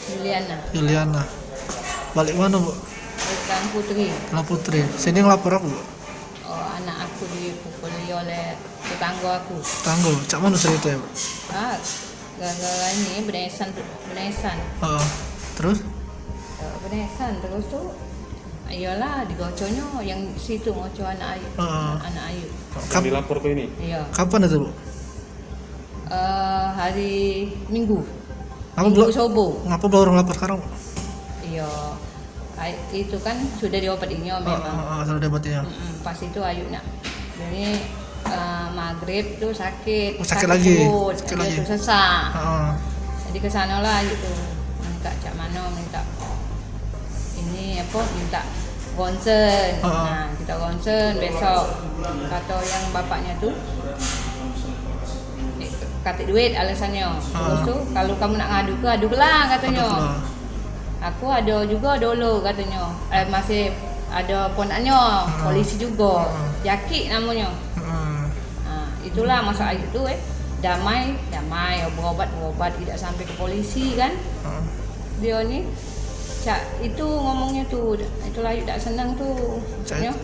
Juliana. Juliana. Balik mana bu? Bukan Putri. Lah Putri. Sini ngelapor aku bu. Oh, anak aku dipukuli oleh tetangga aku. Tanggo. Cak mana cerita ya bu? Ah, gara-gara ini benesan. Terus? Benesan terus tuh. Ayolah digoconya yang situ ngoco anak Ayu. Anak Ayu. Yang dilapor ke ini? Iya. Kapan itu bu? Hari Minggu. Apa Minggu belum? Sobo. Ngapa baru ngelapor sekarang bu? Iya. Itu kan sudah diobatinya memang. Sudah debatnya. Pas itu Ayu nak. Jadi maghrib tuh sakit. Sakit lagi. Perut, Sakit dia lagi. tuh sesak. Jadi ke sana lah gitu. Minta Cak Mano minta ini apa minta ronsen. Nah, kita ronsen besok. Kata yang bapaknya tuh kata duit alasannya. Terus tuh kalau kamu nak ngadu ke adulah katanya. Aku ada juga dulu katanya. Masih ada ponaknya, polisi juga. Jaki namanya. Nah, itulah masa itu damai, berobat tidak sampai ke polisi kan. Dia ni Cak itu ngomongnya tuh, itulah Ayu tak senang tuh. Maksudnya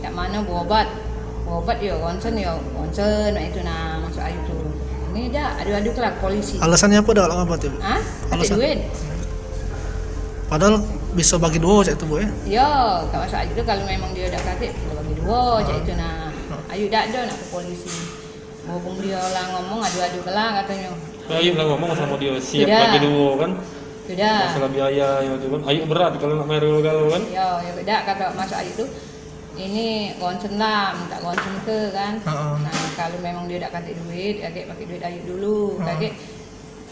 Cak mana berobat ya ronsen itu nah maksud Ayu tuh. Ini dah adu-adu kelak polisi. Alasannya apa dah apa tuh? Kata Alasan? duit. Padahal bisa bagi dua cak itu bu ya? Ya, kat maksud Ayu tu kalau memang dia dah kata kita bagi dua cak itu nah. Ayu tak ada nak ke polisi. Berhubung dia lah ngomong adu-adu kelak katanya. Ayu lah ngomong sama dia siap Sudah. bagi dua kan? Sudah. Masalah biaya yang itu kan. Ayu berat kalau nak meril kalau kan? Ya beda kata maksud Ayu tu. Ini ronsen lah, minta ronsen ke kan. Nah, kalau memang dia tak kata duit, kakek pakai duit Ayu dulu. Kakek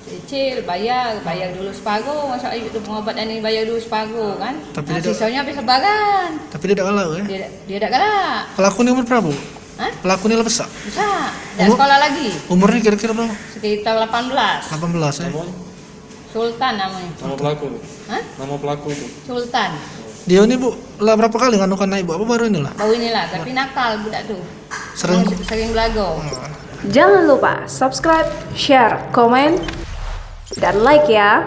cicil bayar dulu separuh. Masa Ayu tu pengobatan ni bayar dulu separuh kan. Tapi Nah, dia sisanya habis lebaran. Tapi dia tak kalah ya? Dia tak galak. Pelaku ni umur berapa bu? Pelaku ni lah besar? Bisa. Dah sekolah lagi. Umurnya kira-kira berapa? Sekitar 18. 18 ya? Sultan namanya. Nama pelaku tu? Nama pelaku itu? Sultan. Dia ni bu, lah berapa kali nganukan naik bu? Apa baru ini lah? Baru inilah, tapi nakal budak tu. Sering belago. Jangan lupa subscribe, share, komen, dan like ya.